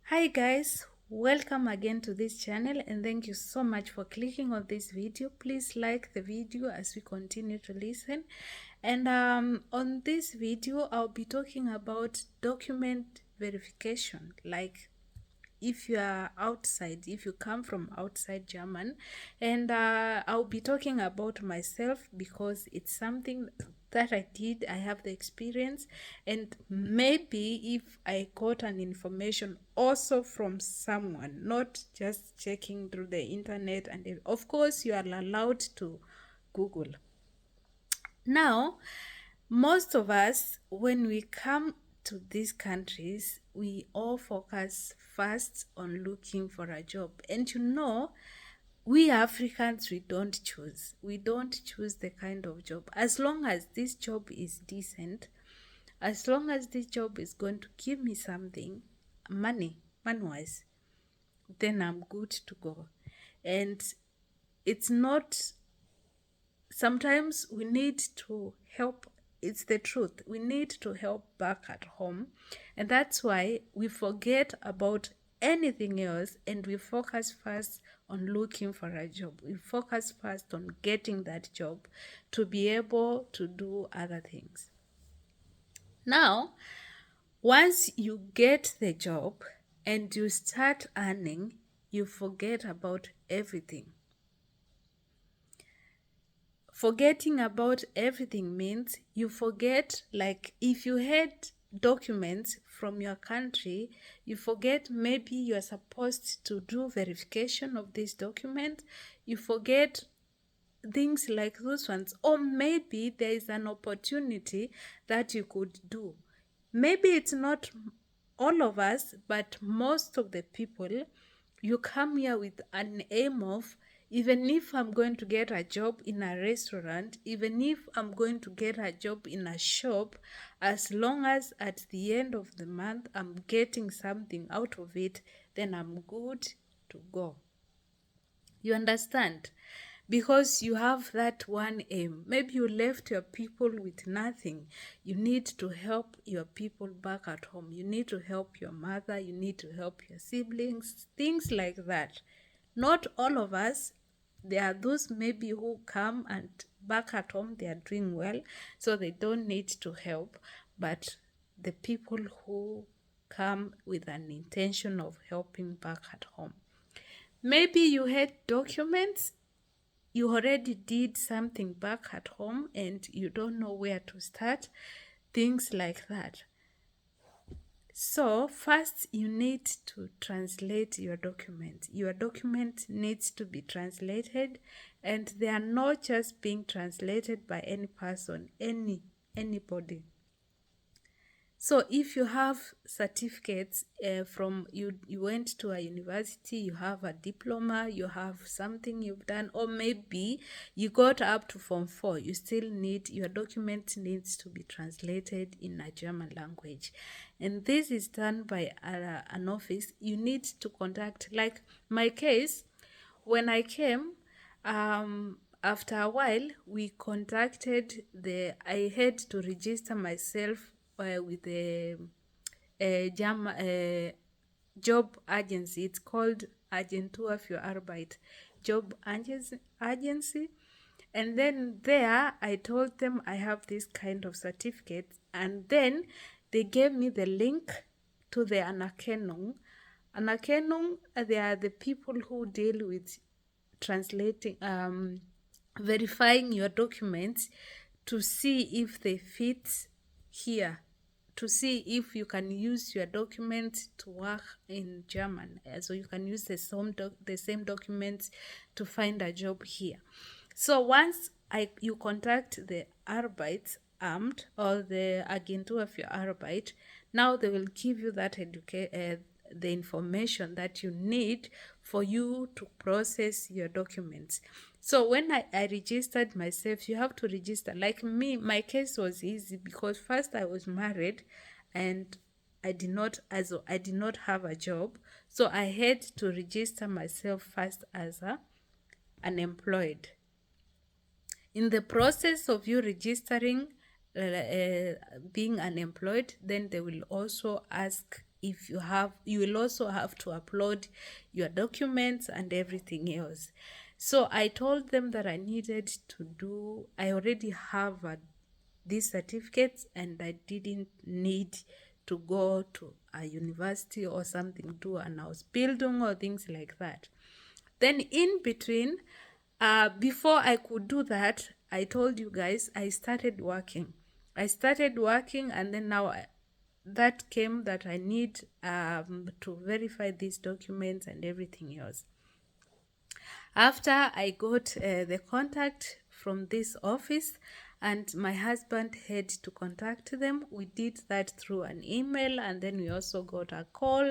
Hi guys, welcome again to this channel and thank you so much for clicking on this video. Please like the video as we continue to listen. And on this video I'll be talking about document verification, like if you are outside, if you come from outside German. And I'll be talking about myself because it's something that I did. I have the experience, and maybe if I got an information also from someone, not just checking through the internet. And of course you are allowed to Google. Now, most of us, when we come to these countries, we all focus first on looking for a job. And we Africans, we don't choose. We don't choose the kind of job. As long as this job is decent, as long as this job is going to give me something, money-wise, then I'm good to go. And it's not, sometimes we need to help. It's the truth. We need to help back at home. And that's why we forget about anything else and we focus first on looking for a job. We focus first on getting that job to be able to do other things. Now, once you get the job and you start earning, you forget about everything. Forgetting about everything means you forget, like if you had documents from your country, you forget maybe you are supposed to do verification of this document. You forget things like those ones, or maybe there is an opportunity that you could do. Maybe it's not all of us, but most of the people, you come here with an aim of, even if I'm going to get a job in a restaurant, even if I'm going to get a job in a shop, as long as at the end of the month I'm getting something out of it, then I'm good to go. You understand? Because you have that one aim. Maybe you left your people with nothing. You need to help your people back at home. You need to help your mother. You need to help your siblings. Things like that. Not all of us. There are those maybe who come and back at home, they are doing well, so they don't need to help. But the people who come with an intention of helping back at home, maybe you had documents, you already did something back at home and you don't know where to start, things like that. So first you need to translate your document. Your document needs to be translated, and they are not just being translated by any person, anybody. So if you have certificates from you went to a university, you have a diploma, you have something you've done, or maybe you got up to Form 4, you still need, your document needs to be translated in a German language. And this is done by an office. You need to contact, like my case, when I came, after a while, we contacted I had to register myself with the job agency. It's called Agentur für Arbeit, job agency. And then there, I told them I have this kind of certificate, and then they gave me the link to the Anerkennung. Anerkennung, they are the people who deal with translating, verifying your documents to see if they fit here, to see if you can use your documents to work in German. So you can use the same documents to find a job here. So once you contact the Arbeitsamt or the Agentur für Arbeit, now they will give you that the information that you need for you to process your documents. So when I registered myself, you have to register. Like me, my case was easy because first I was married and I did not have a job. So I had to register myself first as unemployed. In the process of you registering being unemployed, then they will also ask if you will also have to upload your documents and everything else. So I told them that I needed to do, I already have these certificates and I didn't need to go to a university or something, do an Ausbildung or things like that. Then in between, before I could do that, I told you guys I started working. And then now that came that I need to verify these documents and everything else. After I got the contact from this office, and my husband had to contact them, we did that through an email, and then we also got a call,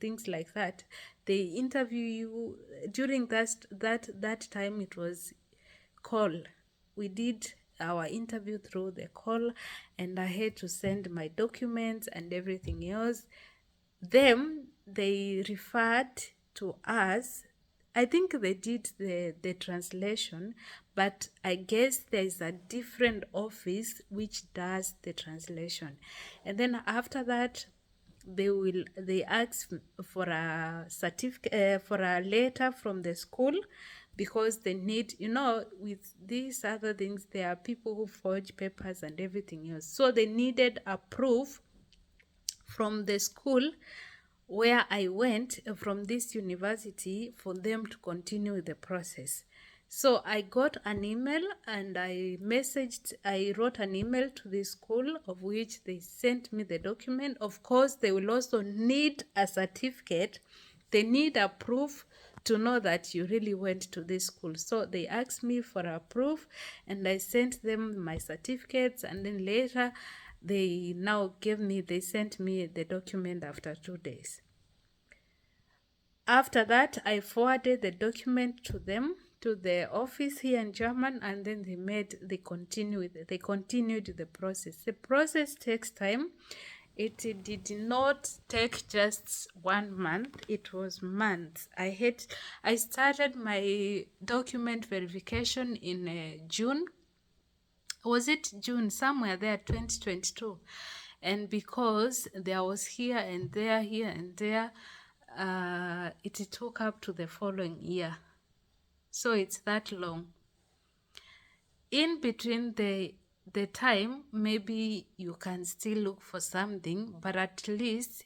things like that. They interview you during that time. It was call. We did our interview through the call, and I had to send my documents and everything else. Them, they referred to us. I think they did the translation, but I guess there is a different office which does the translation. And then after that, they ask for a certificate, for a letter from the school, because they need, with these other things, there are people who forge papers and everything else. So they needed a proof from the school where I went, from this university, for them to continue with the process. So I got an email and I wrote an email to the school, of which they sent me the document. Of course, they will also need a certificate. They need a proof to know that you really went to this school. So they asked me for a proof and I sent them my certificates, and then later they sent me the document after 2 days. After that, I forwarded the document to them, to the office here in German, and then they continued the process. The process takes time. It did not take just 1 month, it was months. I started my document verification in June. Was it June? Somewhere there, 2022. And because there was here and there, it took up to the following year. So it's that long. In between the time, maybe you can still look for something, but at least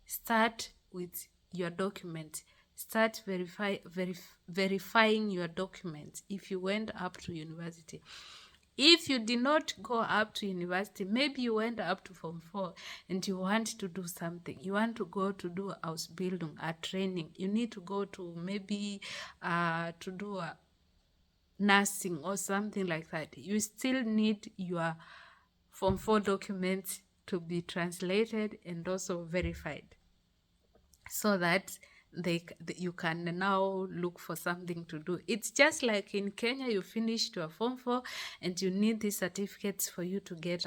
start with your documents. Start verifying your documents if you went up to university. If you did not go up to university, maybe you went up to Form 4 and you want to do something. You want to go to do Ausbildung, a training. You need to go to maybe to do a nursing or something like that. You still need your Form 4 documents to be translated and also verified, so that you can now look for something to do. It's just like in Kenya, you finished your Form 4 and you need these certificates for you to get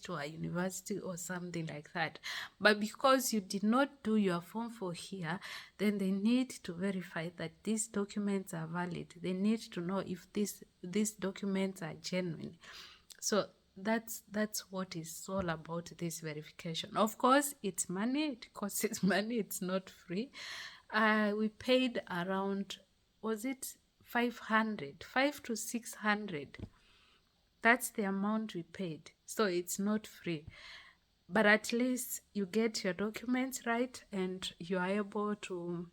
to a university or something like that. But because you did not do your Form 4 here, then they need to verify that these documents are valid. They need to know if these documents are genuine. So that's what is all about this verification. Of course, it's money. It costs money. It's not free. We paid around, was it 500 to 600? That's the amount we paid. So it's not free, but at least you get your documents right and you are able to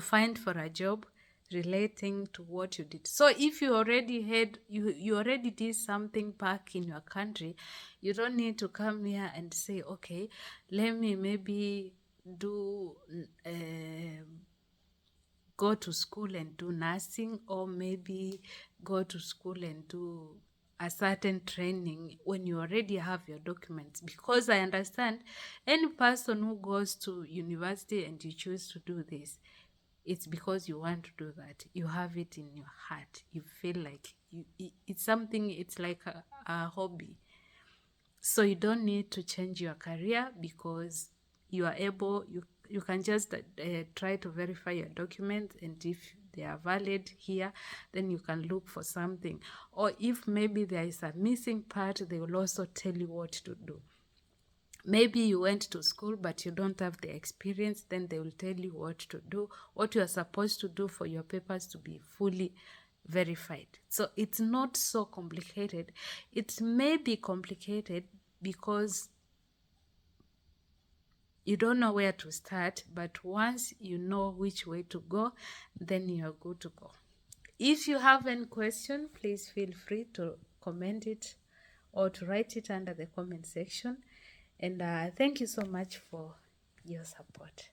find for a job relating to what you did. So if you already you already did something back in your country, you don't need to come here and say, okay, let me maybe do go to school and do nursing, or maybe go to school and do a certain training when you already have your documents. Because I understand any person who goes to university and you choose to do this, it's because you want to do that. You have it in your heart. You feel like it's something, it's like a hobby. So you don't need to change your career, because you are able, you can just try to verify your documents, and if they are valid here, then you can look for something. Or if maybe there is a missing part, they will also tell you what to do. Maybe you went to school but you don't have the experience, then they will tell you what to do, what you are supposed to do for your papers to be fully verified. So it's not so complicated. It may be complicated because you don't know where to start, but once you know which way to go, then you are good to go. If you have any question, please feel free to comment it or to write it under the comment section. And thank you so much for your support.